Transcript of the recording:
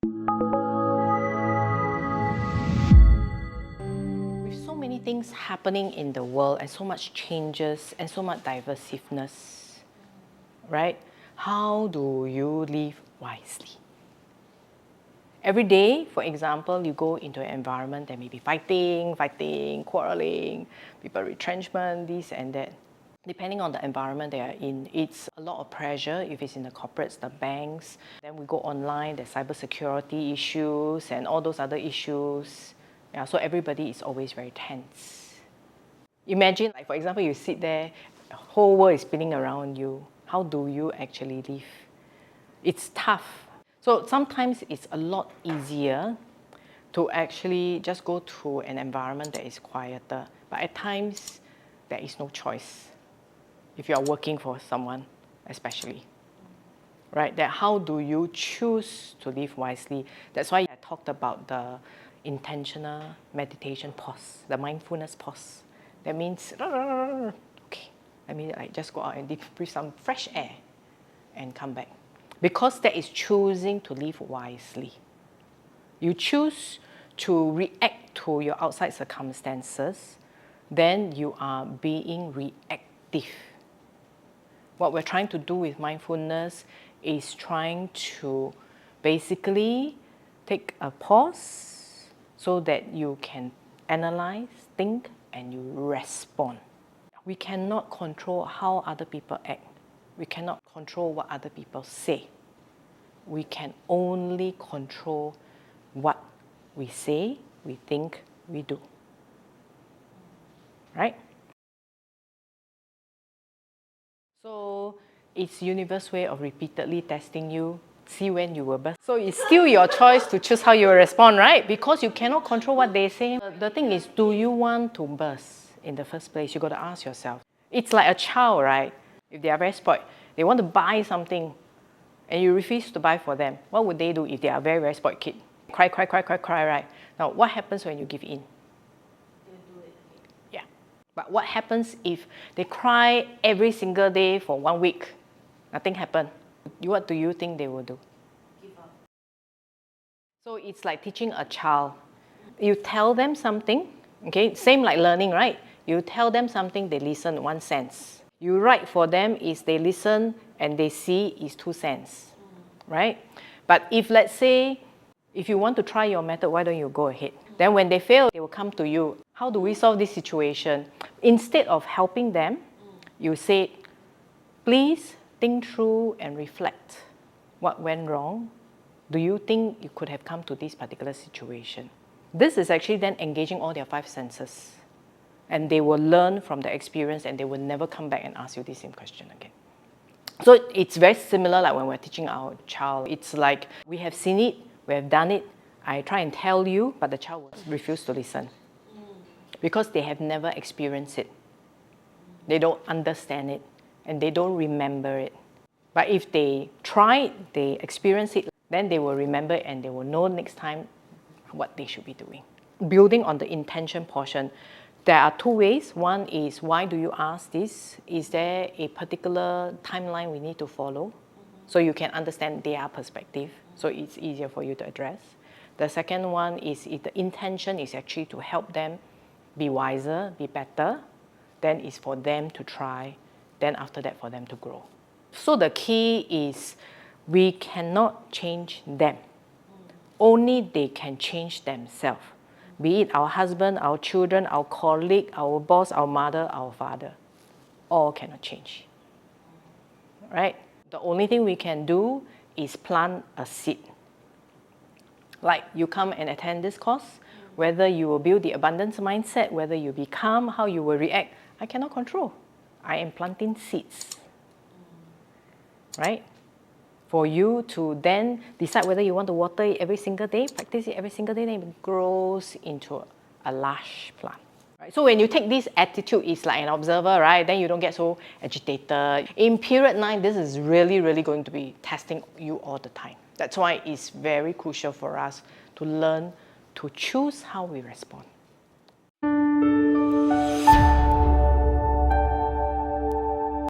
With so many things happening in the world and so much changes and so much diversiveness, right? How do you live wisely? Every day, for example, you go into an environment that may be fighting, quarreling, people retrenchment, this and that. Depending on the environment they are in, it's a lot of pressure if it's in the corporates, the banks. Then we go online, there's cybersecurity issues and all those other issues. Yeah, so everybody is always very tense. Imagine, like for example, you sit there, the whole world is spinning around you. How do you actually live? It's tough. So sometimes it's a lot easier to actually just go to an environment that is quieter. But at times, there is no choice. If you are working for someone, especially. Right? That how do you choose to live wisely? That's why I talked about the intentional meditation pause, the mindfulness pause. That means, okay, let me just go out and breathe some fresh air and come back. Because that is choosing to live wisely. You choose to react to your outside circumstances, then you are being reactive. What we're trying to do with mindfulness is trying to basically take a pause so that you can analyze, think, and you respond. We cannot control how other people act. We cannot control what other people say. We can only control what we say, we think, we do. Right? So it's universe's way of repeatedly testing you, see when you will burst. So it's still your choice to choose how you will respond, right? Because you cannot control what they say. The thing is, do you want to burst in the first place? You got to ask yourself. It's like a child, right? If they are very spoiled, they want to buy something and you refuse to buy for them. What would they do if they are a very, very spoiled kid? Cry, right? Now, what happens when you give in? Yeah. But what happens if they cry every single day for 1 week? Nothing happened. What do you think they will do? Give up. So it's like teaching a child. You tell them something, okay? Same like learning, right? You tell them something, they listen 1 sense. You write for them is they listen and they see is 2 cents, right? But if let's say, if you want to try your method, why don't you go ahead? Then when they fail, they will come to you. How do we solve this situation? Instead of helping them, you say, please think through and reflect what went wrong. Do you think you could have come to this particular situation? This is actually then engaging all their 5 senses. And they will learn from the experience and they will never come back and ask you the same question again. So it's very similar like when we're teaching our child. It's like we have seen it, we have done it. I try and tell you, but the child will refuse to listen. Because they have never experienced it. They don't understand it and they don't remember it. But if they try it, they experience it, then they will remember it and they will know next time what they should be doing. Building on the intention portion, there are 2 ways. One is, why do you ask this? Is there a particular timeline we need to follow? So you can understand their perspective, so it's easier for you to address. The second one is if the intention is actually to help them be wiser, be better, then it's for them to try, then after that for them to grow. So the key is we cannot change them. Only they can change themselves. Be it our husband, our children, our colleague, our boss, our mother, our father. All cannot change. Right? The only thing we can do is plant a seed. Like you come and attend this course, whether you will build the abundance mindset, whether you become, how you will react, I cannot control. I am planting seeds. Right? For you to then decide whether you want to water it every single day, practice it every single day, then it grows into a lush plant. Right? So when you take this attitude, it's like an observer, right? Then you don't get so agitated. In period 9, this is really, really going to be testing you all the time. That's why it's very crucial for us to learn to choose how we respond.